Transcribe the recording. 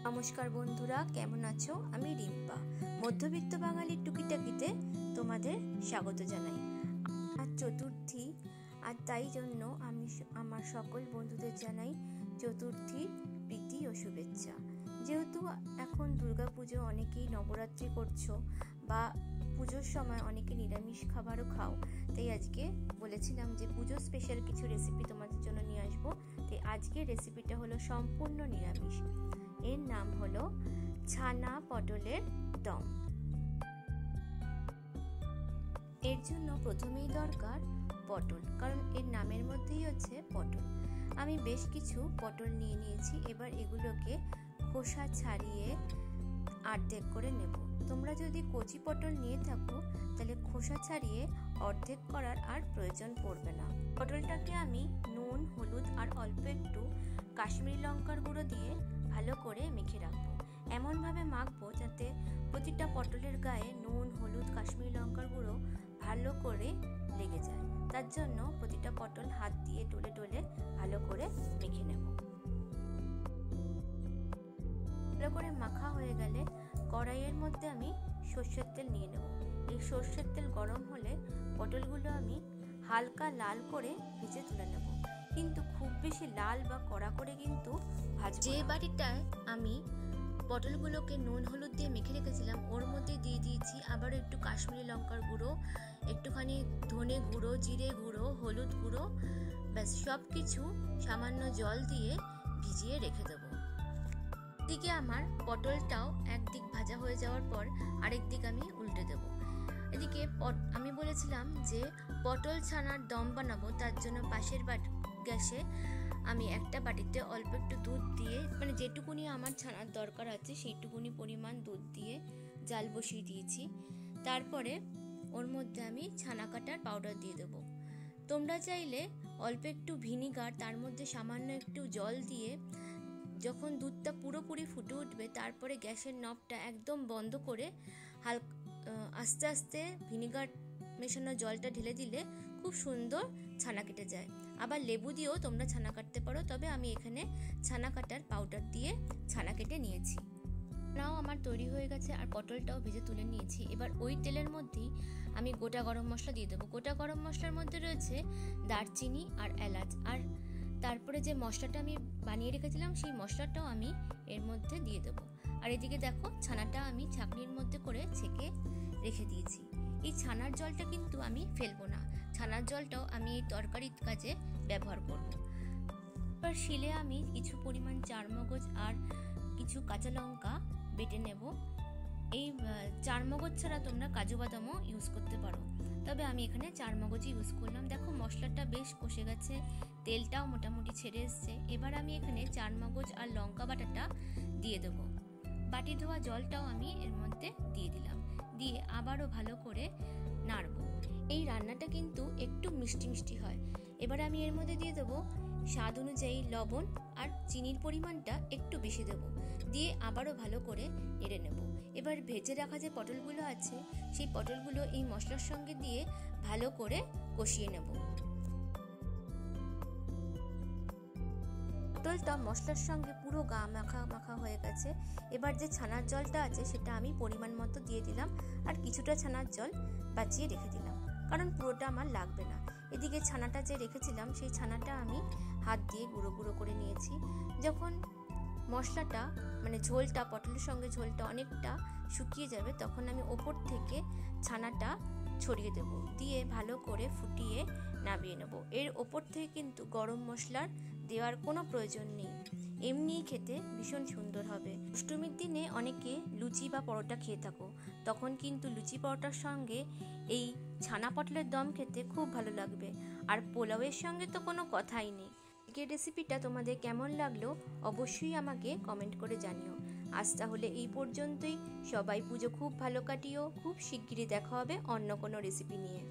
নমস্কার বন্ধুরা, কেমন আছো? আমি রিম্পা, মধ্যবিত্ত বাঙালির টুকিটাকিতে তোমাদের স্বাগত জানাই। আজ চতুর্থী, আর তাই জন্য আমি আমার সকল বন্ধুদের জানাই চতুর্থীর প্রীতি ও শুভেচ্ছা। যেহেতু এখন দুর্গাপুজো, অনেকেই নবরাত্রি করছো বা পুজোর সময় অনেকে নিরামিষ খাবারও খাও, তাই আজকে বলেছিলাম যে পুজোর স্পেশাল কিছু রেসিপি তোমাদের জন্য নিয়ে আসবো। তাই আজকের রেসিপিটা হলো সম্পূর্ণ নিরামিষ। এর নাম হলো ছানা পটলের দম। এর জন্য প্রথমেই দরকার পটল, কারণ এর নামের মধ্যেই হচ্ছে পটল। আমি বেশ কিছু পটল নিয়ে নিয়েছি। এবার এগুলোকে খোসা ছাড়িয়ে অর্ধেক করে নেব। তোমরা যদি কচি পটল নিয়ে থাকো তাহলে খোসা ছাড়িয়ে অর্ধেক করার আর প্রয়োজন পড়বে না। পটলটাকে আমি নুন, হলুদ আর অল্প একটু কাশ্মীরি লঙ্কার গুঁড়ো দিয়ে ভালো করে মেখে রাখবো। এমনভাবে মাখবো যাতে প্রতিটা পটলের গায়ে নুন, হলুদ, কাশ্মীরি লঙ্কার গুঁড়ো ভালো করে লেগে যায়। তার জন্য প্রতিটা পটল হাত দিয়ে ডলে ডলে ভালো করে মেখে নেব। ভালো করে মাখা হয়ে গেলে কড়াইয়ের মধ্যে আমি সর্ষের তেল নিয়ে নেব। এই সর্ষের তেল গরম হলে পটলগুলো আমি হালকা লাল করে ভেজে তুলে নেব, কিন্তু খুব বেশি লাল বা কড়া করে কিন্তু ভাজবো না। যে বাটিটায় আমি পটলগুলোকে নুন হলুদ দিয়ে মেখে রেখেছিলাম ওর মধ্যে দিয়ে দিয়েছি আবার একটু কাশ্মীরি লঙ্কার গুঁড়ো, একটুখানি ধনে গুঁড়ো, জিরে গুঁড়ো, হলুদ গুঁড়ো, ব্যাস সব কিছু সামান্য জল দিয়ে ভিজিয়ে রেখে দেবো। এদিকে আমার পটলটাও একদিক ভাজা হয়ে যাওয়ার পর আরেক দিক আমি উল্টে দেবো। এদিকে আমি বলেছিলাম যে পটল ছানার দম বানাবো, তার জন্য পাশের গ্যাসে আমি একটা বাটিতে অল্প একটু দুধ দিয়ে, মানে যেটুকুনি আমার ছানার দরকার আছে সেইটুকুনি পরিমাণ দুধ দিয়ে জাল বসিয়ে দিয়েছি। তারপরে ওর মধ্যে আমি ছানা কাটার পাউডার দিয়ে দেবো। তোমরা চাইলে অল্প একটু ভিনিগার, তার মধ্যে সামান্য একটু জল দিয়ে যখন দুধটা পুরোপুরি ফুটে উঠবে তারপরে গ্যাসের নবটা একদম বন্ধ করে আস্তে আস্তে ভিনিগার মেশানো জলটা ঢেলে দিলে খুব সুন্দর ছানা কেটে যায়। আবার লেবু দিয়েও তোমরা ছানা কাটতে পারো, তবে আমি এখানে ছানা কাটার পাউডার দিয়ে ছানা কেটে নিয়েছি। নাও আমার তৈরি হয়ে গেছে আর পটলটাও ভেজে তুলে নিয়েছি। এবার ওই তেলের মধ্যেই আমি গোটা গরম মশলা দিয়ে দেবো। গোটা গরম মশলার মধ্যে রয়েছে দারচিনি আর এলাচ, আর তারপরে যে মশলাটা আমি বানিয়ে রেখেছিলাম সেই মশলাটাও আমি এর মধ্যে দিয়ে দেবো। আর এদিকে দেখো ছানাটা আমি ছাঁকনির মধ্যে করে ছেঁকে রেখে দিয়েছি। এই ছানার জলটা কিন্তু আমি ফেলবো না, ছানার জলটাও আমি এই তরকারির কাজে ব্যবহার করব। এবার শিলে আমি কিছু পরিমাণ চারমগজ আর কিছু কাঁচা লঙ্কা বেটে নেব। এই চারমগজ ছাড়া তোমরা কাজু বাদামও ইউজ করতে পারো, তবে আমি এখানে চারমগজই ইউজ করলাম। দেখো মশলাটা বেশ কষে গেছে, তেলটাও মোটামুটি ছেড়ে এসছে। এবার আমি এখানে চারমগজ আর লঙ্কা বাটাটা দিয়ে দেবো। বাটি ধোয়া জলটাও আমি এর মধ্যে দিয়ে দিলাম, দিয়ে আবারও ভালো করে নাড়ব। এই রান্নাটা কিন্তু একটু মিষ্টি মিষ্টি হয়। এবার আমি এর মধ্যে দিয়ে দেবো স্বাদ অনুযায়ী লবণ, আর চিনির পরিমাণটা একটু বেশি দেবো, দিয়ে আবারও ভালো করে নেড়ে নেব। এবার ভেজে রাখা যে পটলগুলো আছে সেই পটলগুলো এই মশলার সঙ্গে দিয়ে ভালো করে কষিয়ে নেব। পটলটা মশলার সঙ্গে পুরো গা মাখা মাখা হয়ে গেছে। এবার যে ছানার জলটা আছে সেটা আমি পরিমাণ মতো দিয়ে দিলাম, আর কিছুটা ছানার জল বাঁচিয়ে রেখে দিলাম, কারণ পুরোটা আমার লাগবে না। এদিকে ছানাটা যে রেখেছিলাম সেই ছানাটা আমি হাত দিয়ে গুঁড়ো গুঁড়ো করে নিয়েছি। যখন মশলাটা মানে ঝোলটা, পটলের সঙ্গে ঝোলটা অনেকটা শুকিয়ে যাবে তখন আমি ওপর থেকে ছানাটা ছড়িয়ে দেব, দিয়ে ভালো করে ফুটিয়ে নামিয়ে নেব। এর ওপর থেকে কিন্তু গরম মশলার দেওয়ার কোনো প্রয়োজন নেই, এমনিই খেতে ভীষণ সুন্দর হবে। অষ্টমীর দিনে অনেকে লুচি বা পরোটা খেয়ে থাকো, তখন কিন্তু লুচি পরোটার সঙ্গে এই ছানা পটলের দম খেতে খুব ভালো লাগবে। আর পোলাওয়ের সঙ্গে তো কোনো কথাই নেই। আজকের রেসিপিটা তোমাদের কেমন লাগলো অবশ্যই আমাকে কমেন্ট করে জানিও। আজ তাহলে এই পর্যন্তই। সবাই পুজো খুব ভালো কাটিও। খুব শিগগিরই দেখা হবে অন্য কোনো রেসিপি নিয়ে।